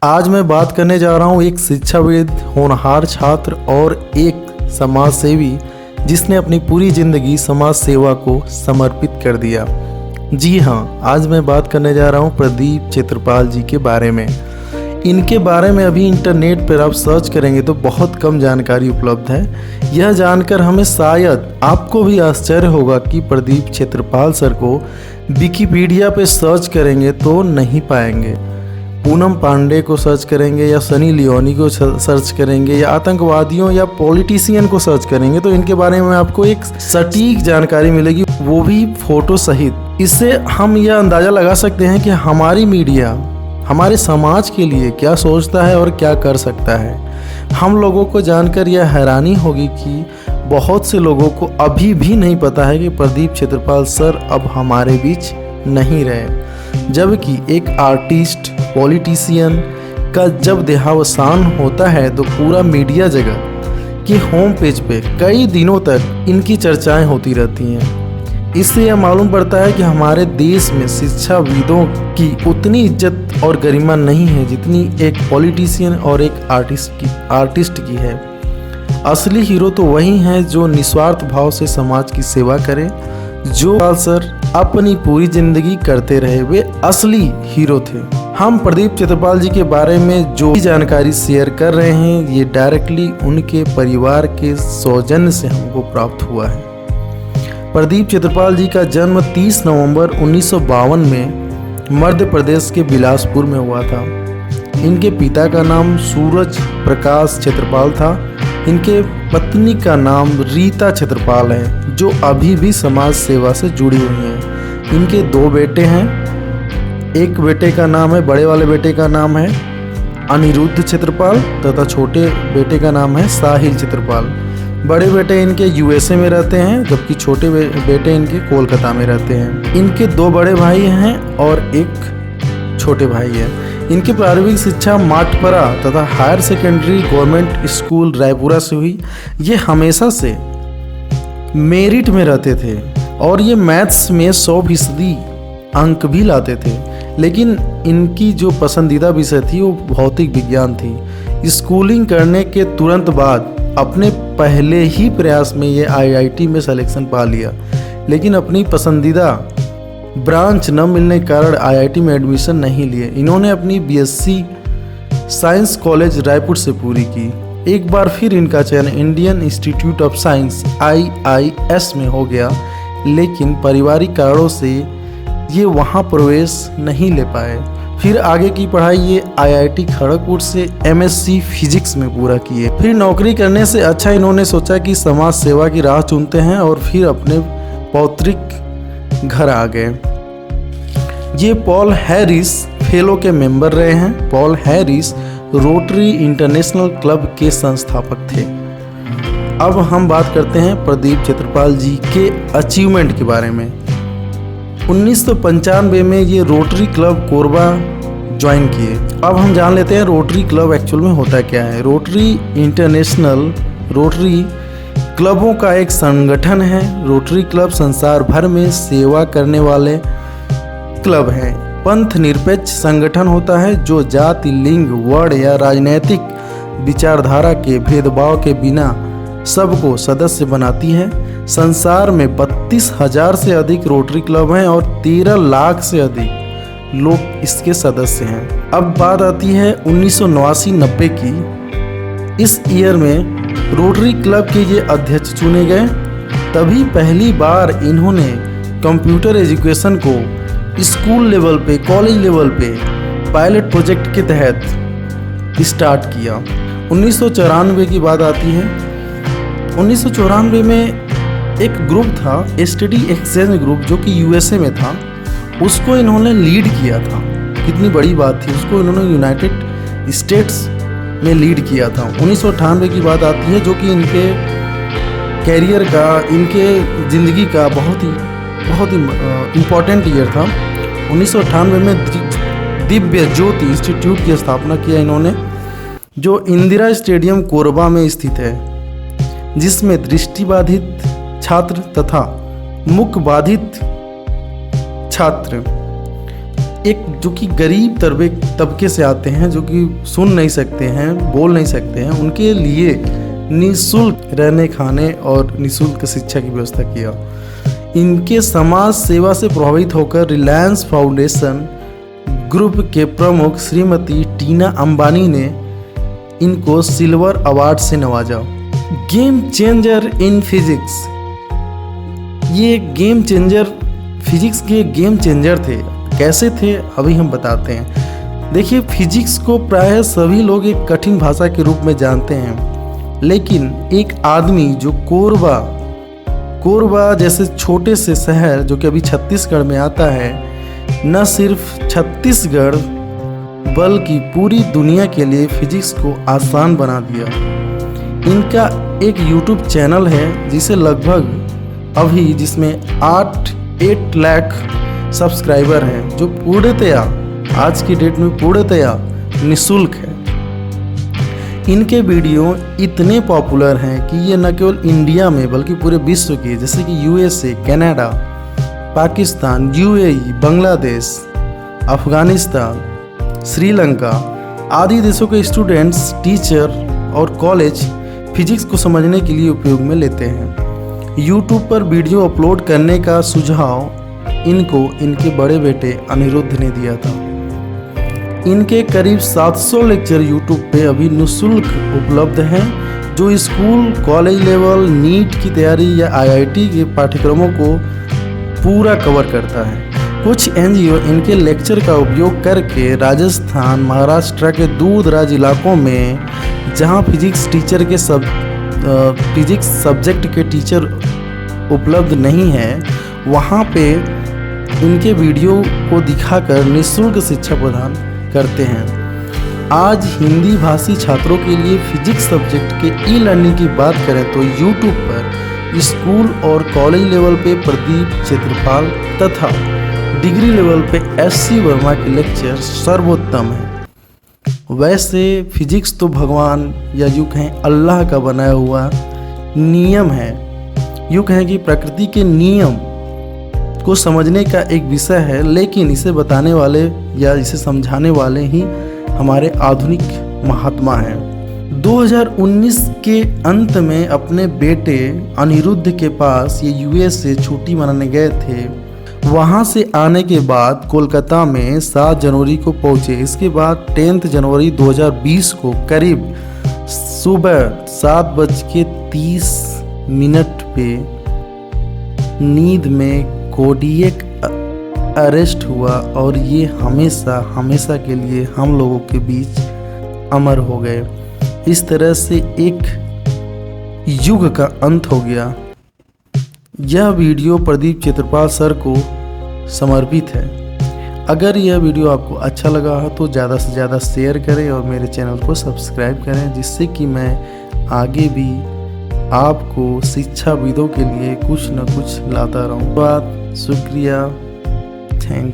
आज मैं बात करने जा रहा हूँ एक शिक्षाविद, होनहार छात्र और एक समाज सेवी जिसने अपनी पूरी ज़िंदगी समाज सेवा को समर्पित कर दिया। जी हाँ, आज मैं बात करने जा रहा हूँ प्रदीप चित्रपाल जी के बारे में। इनके बारे में अभी इंटरनेट पर आप सर्च करेंगे तो बहुत कम जानकारी उपलब्ध है। यह जानकर हमें शायद आपको भी आश्चर्य होगा कि प्रदीप चित्रपाल सर को विकिपीडिया पे सर्च करेंगे तो नहीं पाएंगे। पूनम पांडे को सर्च करेंगे या सनी लियोनी को सर्च करेंगे या आतंकवादियों या पॉलिटिशियन को सर्च करेंगे तो इनके बारे में आपको एक सटीक जानकारी मिलेगी, वो भी फोटो सहित। इससे हम यह अंदाज़ा लगा सकते हैं कि हमारी मीडिया हमारे समाज के लिए क्या सोचता है और क्या कर सकता है। हम लोगों को जानकर यह हैरानी होगी कि बहुत से लोगों को अभी भी नहीं पता है कि प्रदीप चित्रपाल सर अब हमारे बीच नहीं रहे, जबकि एक आर्टिस्ट, पॉलिटिशियन का जब देहावसान होता है तो पूरा मीडिया जगत की होम पेज पे कई दिनों तक इनकी चर्चाएं होती रहती हैं। इससे यह मालूम पड़ता है कि हमारे देश में शिक्षाविदों की उतनी इज्जत और गरिमा नहीं है जितनी एक पॉलिटिशियन और एक आर्टिस्ट की है। असली हीरो तो वही हैं जो निस्वार्थ भाव से समाज की सेवा करें, जो सर अपनी पूरी जिंदगी करते रहे, वे असली हीरो थे। हम प्रदीप चित्रपाल जी के बारे में जो भी जानकारी शेयर कर रहे हैं ये डायरेक्टली उनके परिवार के सौजन्य से हमको प्राप्त हुआ है। प्रदीप चित्रपाल जी का जन्म 30 नवंबर 1952 में मध्य प्रदेश के बिलासपुर में हुआ था। इनके पिता का नाम सूरज प्रकाश चित्रपाल था। इनके पत्नी का नाम रीता चित्रपाल है, जो अभी भी समाज सेवा से जुड़ी हुई हैं। इनके 2 बेटे हैं। एक बेटे का नाम है, बड़े वाले बेटे का नाम है अनिरुद्ध चित्रपाल तथा छोटे बेटे का नाम है साहिल चित्रपाल। बड़े बेटे इनके यूएसए में रहते हैं, जबकि छोटे बेटे इनके कोलकाता में रहते हैं। इनके 2 बड़े भाई हैं और एक छोटे भाई है। इनकी प्रारंभिक शिक्षा माटपरा तथा higher secondary government school Raipura से हुई। ये हमेशा से मेरिट में रहते थे और ये मैथ्स में 100% अंक भी लाते थे, लेकिन इनकी जो पसंदीदा विषय थी वो भौतिक विज्ञान थी। स्कूलिंग करने के तुरंत बाद अपने पहले ही प्रयास में ये आईआईटी में सिलेक्शन पा लिया, लेकिन अपनी पसंदीदा ब्रांच न मिलने के कारण आईआईटी में एडमिशन नहीं लिए। इन्होंने अपनी बीएससी साइंस कॉलेज रायपुर से पूरी की। एक बार फिर इनका चयन Indian institute of science IIS में हो गया, लेकिन पारिवारिक कारणों से ये वहाँ प्रवेश नहीं ले पाए। फिर आगे की पढ़ाई ये IIT खड़गपुर से MSc फिजिक्स में पूरा किए। फिर नौकरी करने से अच्छा इन्होंने सोचा कि समाज सेवा की राह चुनते हैं और फिर अपने पौतृक घर आ गए। ये पॉल हैरिस फेलो के मेंबर रहे हैं। Paul Harris rotary international club के संस्थापक थे। अब हम बात करते हैं प्रदीप चित्रपाल जी के अचीवमेंट के बारे में। 1995 में ये रोटरी क्लब कोरबा ज्वाइन किए। अब हम जान लेते हैं रोटरी क्लब एक्चुअल में होता क्या है। रोटरी इंटरनेशनल रोटरी क्लबों का एक संगठन है। रोटरी क्लब संसार भर में सेवा करने वाले क्लब हैं। पंथ निरपेक्ष संगठन होता है जो जाति, लिंग, वर्ण या राजनैतिक विचारधारा के भेदभाव के बिना सबको सदस्य बनाती है। संसार में 32,000 से अधिक रोटरी क्लब हैं और 13 लाख से अधिक लोग इसके सदस्य हैं। अब बात आती है 1989-90 की। इस ईयर में रोटरी क्लब के ये अध्यक्ष चुने गए। तभी पहली बार इन्होंने कंप्यूटर एजुकेशन को स्कूल लेवल पे, कॉलेज लेवल पे पायलट प्रोजेक्ट के तहत स्टार्ट किया। 1994 की बात आती है। 1994 में एक ग्रुप था, स्टडी एक्सचेंज ग्रुप, जो कि यूएसए में था। उसको इन्होंने लीड किया था। कितनी बड़ी बात थी, उसको इन्होंने यूनाइटेड स्टेट्स में लीड किया था। 1998 की बात आती है, जो कि इनके कैरियर का, इनके ज़िंदगी का बहुत ही इम्पोर्टेंट ईयर था। 1998 में दिव्य ज्योति इंस्टीट्यूट की स्थापना किया इन्होंने, जो इंदिरा स्टेडियम कोरबा में स्थित है, जिसमें दृष्टिबाधित छात्र तथा मुख बाधित छात्र एक जो कि गरीब तबके से आते हैं, जो कि सुन नहीं सकते हैं, बोल नहीं सकते हैं, उनके लिए निःशुल्क रहने खाने और निःशुल्क शिक्षा की व्यवस्था किया। इनके समाज सेवा से प्रभावित होकर रिलायंस फाउंडेशन ग्रुप के प्रमुख श्रीमती टीना अंबानी ने इनको सिल्वर अवार्ड से नवाजा। गेम चेंजर इन फिजिक्स, ये गेम चेंजर, फिजिक्स के गेम चेंजर थे। कैसे थे अभी हम बताते हैं। देखिए, फिजिक्स को प्रायः सभी लोग एक कठिन भाषा के रूप में जानते हैं, लेकिन एक आदमी जो कोरबा जैसे छोटे से शहर जो कि अभी छत्तीसगढ़ में आता है, न सिर्फ छत्तीसगढ़ बल्कि पूरी दुनिया के लिए फिजिक्स को आसान बना दिया। इनका एक यूट्यूब चैनल है जिसे लगभग अभी जिसमें 8 लाख सब्सक्राइबर हैं, जो पूर्णतया आज की डेट में पूर्णतया निःशुल्क है। इनके वीडियो इतने पॉपुलर हैं कि ये न केवल इंडिया में बल्कि पूरे विश्व के, जैसे कि USA, Canada, Pakistan, UAE, Bangladesh, Afghanistan, Sri Lanka आदि देशों के स्टूडेंट्स, टीचर और कॉलेज फिजिक्स को समझने के लिए उपयोग में लेते हैं। यूट्यूब पर वीडियो अपलोड करने का सुझाव इनको इनके बड़े बेटे अनिरुद्ध ने दिया था। इनके करीब 700 लेक्चर यूट्यूब पे अभी निःशुल्क उपलब्ध हैं, जो स्कूल, कॉलेज लेवल, नीट की तैयारी या IIT के पाठ्यक्रमों को पूरा कवर करता है। कुछ NGO इनके लेक्चर का उपयोग करके राजस्थान, महाराष्ट्र के दूर दराज इलाकों में जहां फिजिक्स सब्जेक्ट के टीचर उपलब्ध नहीं है, वहां पे इनके वीडियो को दिखाकर निःशुल्क शिक्षा प्रदान करते हैं। आज हिंदी भाषी छात्रों के लिए फिजिक्स सब्जेक्ट के ई-लर्निंग की बात करें तो यूट्यूब पर स्कूल और कॉलेज लेवल पे प्रदीप क्षेत्रपाल तथा डिग्री लेवल पे SC वर्मा के लेक्चर सर्वोत्तम है। वैसे फिजिक्स तो भगवान या यूँ कहें अल्लाह का बनाया हुआ नियम है। यूँ कहें कि प्रकृति के नियम को समझने का एक विषय है, लेकिन इसे बताने वाले या इसे समझाने वाले ही हमारे आधुनिक महात्मा हैं। 2019 के अंत में अपने बेटे अनिरुद्ध के पास ये US से छुट्टी मनाने गए थे। वहाँ से आने के बाद कोलकाता में 7 जनवरी को पहुँचे। इसके बाद 10 जनवरी 2020 को करीब सुबह 7:30 पे नींद में कोडियक अरेस्ट हुआ और ये हमेशा के लिए हम लोगों के बीच अमर हो गए। इस तरह से एक युग का अंत हो गया। यह वीडियो प्रदीप क्षेत्रपाल सर को समर्पित है। अगर यह वीडियो आपको अच्छा लगा हो तो ज़्यादा से ज़्यादा शेयर करें और मेरे चैनल को सब्सक्राइब करें, जिससे कि मैं आगे भी आपको शिक्षाविदों के लिए कुछ न कुछ लाता रहूँ। शुक्रिया, थैंक